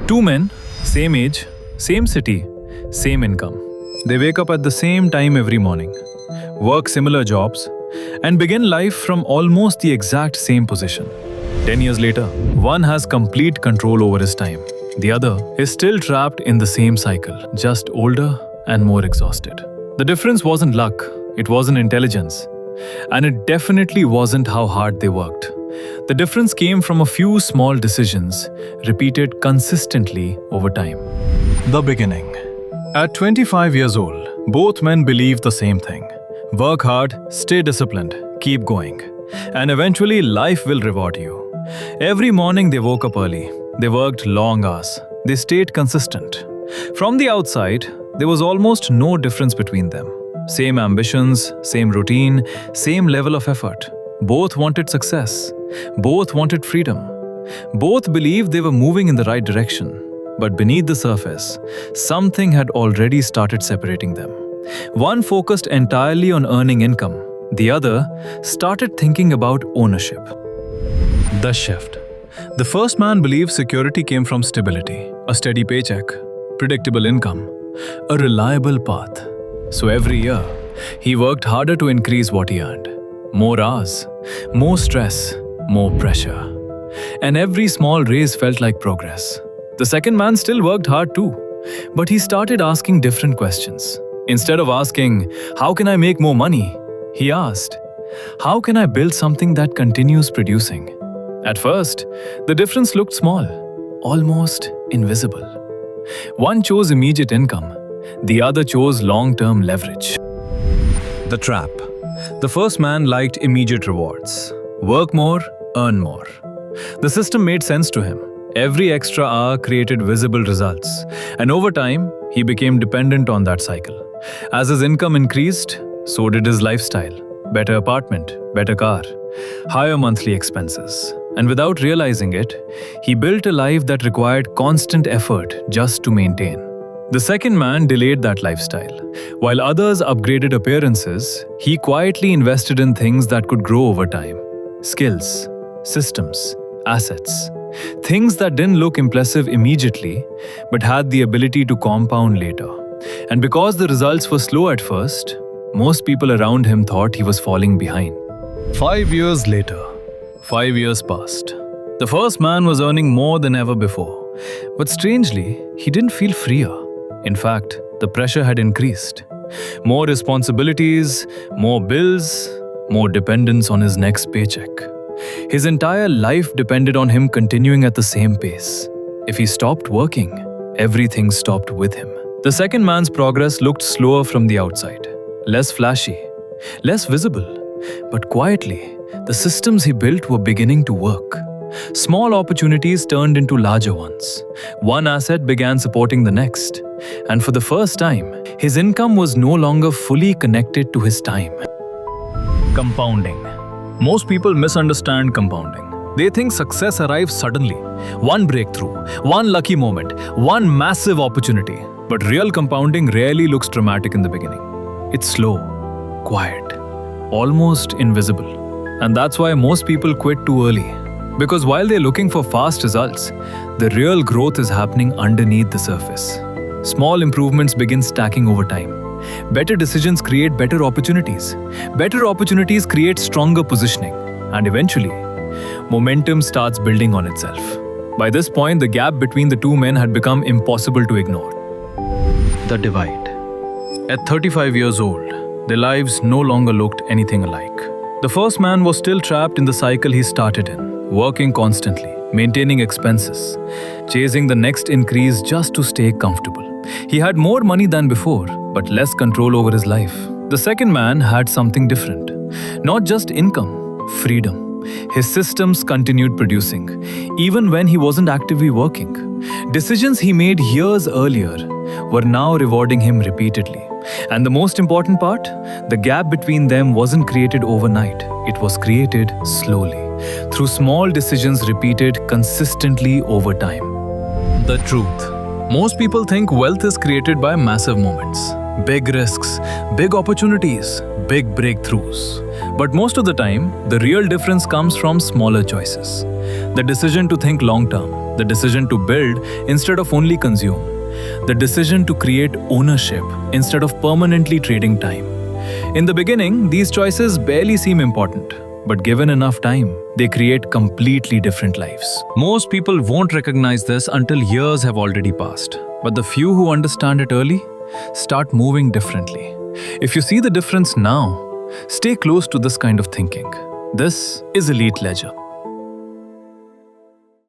Two men, same age, same city, same income. They wake up at the same time every morning, work similar jobs, and begin life from almost the exact same position. 10 years later, one has complete control over his time. The other is still trapped in the same cycle, just older and more exhausted. The difference wasn't luck, it wasn't intelligence, and it definitely wasn't how hard they worked. The difference came from a few small decisions repeated consistently over time. The beginning. At 25 years old, both men believed the same thing. Work hard, stay disciplined, keep going, and eventually life will reward you. Every morning they woke up early. They worked long hours. They stayed consistent. From the outside, there was almost no difference between them. Same ambitions, same routine, same level of effort. Both wanted success. Both wanted freedom. Both believed they were moving in the right direction. But beneath the surface, something had already started separating them. One focused entirely on earning income. The other started thinking about ownership. The shift. The first man believed security came from stability, a steady paycheck, predictable income, a reliable path. So every year, he worked harder to increase what he earned. More hours, more stress, more pressure. And every small raise felt like progress. The second man still worked hard too, but he started asking different questions. Instead of asking, "How can I make more money?" he asked, "How can I build something that continues producing?" At first, the difference looked small, almost invisible. One chose immediate income, the other chose long-term leverage. The trap. The first man liked immediate rewards. Work more, earn more. The system made sense to him. Every extra hour created visible results, and over time, he became dependent on that cycle. As his income increased, so did his lifestyle. Better apartment, better car, higher monthly expenses. And without realizing it, he built a life that required constant effort just to maintain. The second man delayed that lifestyle. While others upgraded appearances, he quietly invested in things that could grow over time. Skills, systems, assets. Things that didn't look impressive immediately, but had the ability to compound later. And because the results were slow at first, most people around him thought he was falling behind. 5 years later, 5 years passed. The first man was earning more than ever before. But strangely, he didn't feel freer. In fact, the pressure had increased. More responsibilities, more bills, more dependence on his next paycheck. His entire life depended on him continuing at the same pace. If he stopped working, everything stopped with him. The second man's progress looked slower from the outside. Less flashy, less visible. But quietly, the systems he built were beginning to work. Small opportunities turned into larger ones. One asset began supporting the next. And for the first time, his income was no longer fully connected to his time. Compounding. Most people misunderstand compounding. They think success arrives suddenly. One breakthrough, one lucky moment, one massive opportunity. But real compounding rarely looks dramatic in the beginning. It's slow, quiet, almost invisible. And that's why most people quit too early. Because while they're looking for fast results, the real growth is happening underneath the surface. Small improvements begin stacking over time. Better decisions create better opportunities. Better opportunities create stronger positioning. And eventually, momentum starts building on itself. By this point, the gap between the two men had become impossible to ignore. The divide. At 35 years old, their lives no longer looked anything alike. The first man was still trapped in the cycle he started in, working constantly, maintaining expenses, chasing the next increase just to stay comfortable. He had more money than before, but less control over his life. The second man had something different. Not just income, freedom. His systems continued producing, even when he wasn't actively working. Decisions he made years earlier were now rewarding him repeatedly. And the most important part, the gap between them wasn't created overnight. It was created slowly, through small decisions repeated consistently over time. The truth. Most people think wealth is created by massive moments, big risks, big opportunities, big breakthroughs. But most of the time, the real difference comes from smaller choices. The decision to think long term, the decision to build instead of only consume, the decision to create ownership instead of permanently trading time. In the beginning, these choices barely seem important, but given enough time, they create completely different lives. Most people won't recognize this until years have already passed. But the few who understand it early start moving differently. If you see the difference now, stay close to this kind of thinking. This is Elite Ledger.